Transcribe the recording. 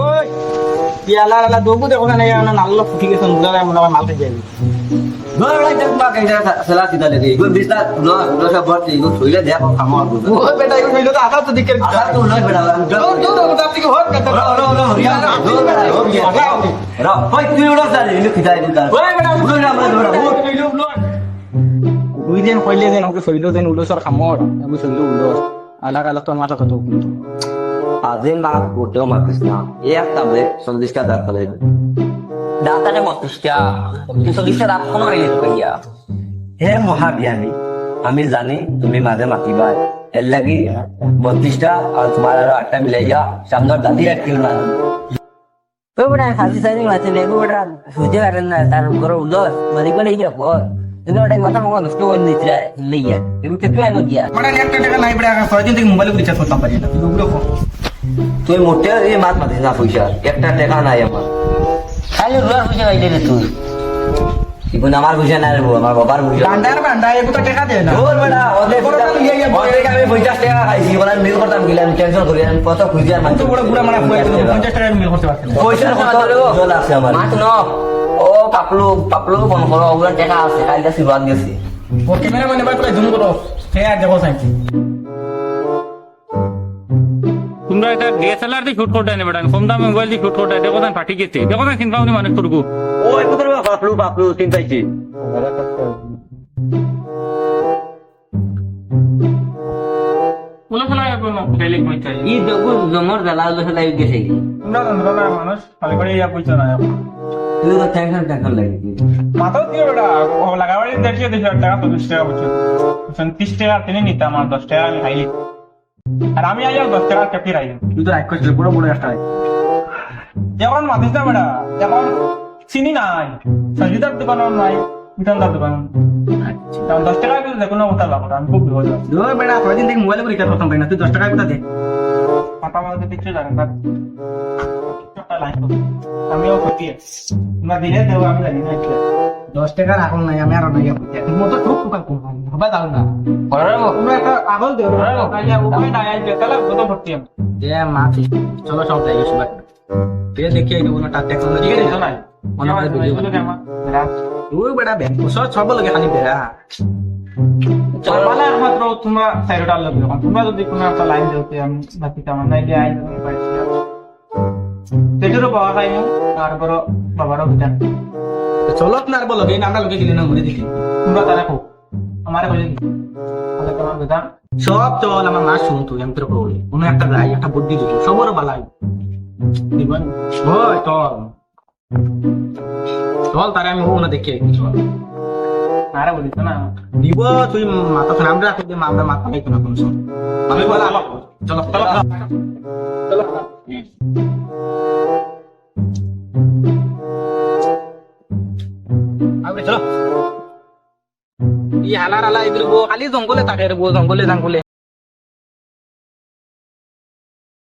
ওই ইয়ালা আলা দবু দেখো না না নাল্লো ফুটি গেছে নুলা মনে হয় মাল খাই ধর ভাই দেখ মা কেন সালা সিধা লেগে ইগো বিস্তা লো লো সব ভর্তি ইগো ছইলে দেখো খামো আর বুঝো ওই বেটা ইউ কইলো তো আদা তো দিকে আসার তো লয় বেড়া দৌড় দৌড় দাম থেকে হর করতে লো লো লো রিয়া দৌড় বেড়া ও গিয়া রা ভাই তুই উড়া সালে ইলো খিদাই দিতা ওই বেটা উড়ো না আমরা ধরা ও দুই দিন কইলে দেন ওকে সইলো দেন উলো সর খামর আমি সইলো উলো আলাগ আলাগ তোর মাথা কত আজিম না কোটেও মাতিস না একটা ব্রেক 40 টা দাঁত ফেলে দাঁতারে 32টা কিন্তু 40টা দাঁত কোনো আইলে কইয়া হে মহাবিয়ানি আমি জানি তুমি মাঝে মাতিবা এর লাগি 32টা আর তোমার আরো 8টা মিলাইয়া সামনের দাদি রাখিও না ওই বড় খাসি সাইনিং আছে লেগু বড় সুজে আরেন না তার ঘর উলস মানে কোন ইয়া পর কিন্তু ওটা মাথা মগা নষ্ট করে নিচ্ছে লইয়া তুমি কে তুই আনো গিয়া মানে একটা টাকা নাই বেটা ছয় দিন থেকে মোবাইল রিচার্জ করতাম পারি না উলো তুই মোটে এই মাত মাতিস না পয়সা একটা টাকা নাই আমার খালি রুয়ার বুঝে আইলে রে তুই এখন আমার পয়সা নাই রে আমার বাবার পয়সা ডান্ডার বান্ডা এগুলো টাকা দে না ওর বেটা ওদের ওদের আমি 50 টাকা খাইছি বলে মিল করতাম গিলাম টেনশন করি আমি কত খুঁজি আর তো বড় বুড়া মানে 50 টাকা মিল করতে পারছেন পয়সার কত জল আছে আমার মাত ন ও পাপলু পাপলু ফোন করো ওগুলা টাকা আছে কালকে সিবাদ গেছি ও ক্যামেরা মানে বাই করে জুম করো হ্যাঁ দেখো সাইন তোমরা এটা ডিএসএলআর দিয়ে শুট করতে আনে বেটা কম দামে মোবাইল দিয়ে শুট করতে দেখো তান ফাটি গেছে দেখো তান কিনবা উনি মানুষ করবো ওই পুত্র পাপলু পাপলু চিন্তাইছি বলে ফেলা কোনো ফেলে কইতে ই দেখো জমর দালাল দশে লাগি গেছে তোমরা তোমরা মানুষ খালি করে ইয়া কইছ না তুই তো টেনশন টেনশন লাগি মাথা দিয়ে বেটা ও লাগাবাড়ি দেখিয়ে দেখি টাকা 30 টাকা বলছো 30 টাকা তিনি নিতাম আমার 10 টাকা আমি খাইলি আর আমি আইয়া 10 টাকা কেপি রাই তুই তো এক কইছিস বড় বড় একটা এখন মাতিস না বেটা এখন চিনি নাই সঞ্জিতার দোকানও নাই মিঠানদার দোকান তখন 10 টাকা কিন্তু দেখো না ওটা লাগো আমি খুব বিপদ আছি ওই বেটা ছয় দিন থেকে মোবাইল করে রিচার্জ করতাম পারি না তুই 10 টাকা কোথা দে মাথা মাথা দিচ্ছে জানেন না একটা লাইন আমিও কইতি না দিলে দেও আমি জানি না 10 টাকার আগল নাই আমি আর নাই তুমি মতো ঠুক ঠুকার কোন হবে দাও না তোমরা একটা আগল দেও তাইলে উপায় নাই আই তাহলে কত ভর্তি আমি যে মাফি চলো সব যাই গেছি তুই দেখি এই না টাক টেকনোলজি ঠিক আছে নাই মনে হয় ভিডিও ওই বেটা ব্যাংক সব সব লাগে খালি বেড়া চলবালা একমাত্র তোমরা সাইডটা লাগবে তোমরা যদি কোনো একটা লাইন দেওতে আমি বাকি কামান নাই যে আই তুমি পাইছি তেজুরও বাবা খাই আর বড় বাবারও বিধান চলো আপনার বলো এই নামটা লোকে গেলে না মনে দেখি তোমরা তারা খুব আমার কইলে তাহলে তোমার বিধান সব চল আমার না শুন তুই আমি তোর বলি কোনো একটা রাই একটা বুদ্ধি দিব সবর বালাই দিবেন ওই চল চল তারে আমি ওনা দেখে চল আরে বলিস না দিব তুই মাথা নাম রাখো দে আমরা মাথা লাইতো না কোন সময় আমি বলা চলো চলো চলো চলো ই হালার আলা এগুলো খালি জঙ্গলে থাকে রে জঙ্গলে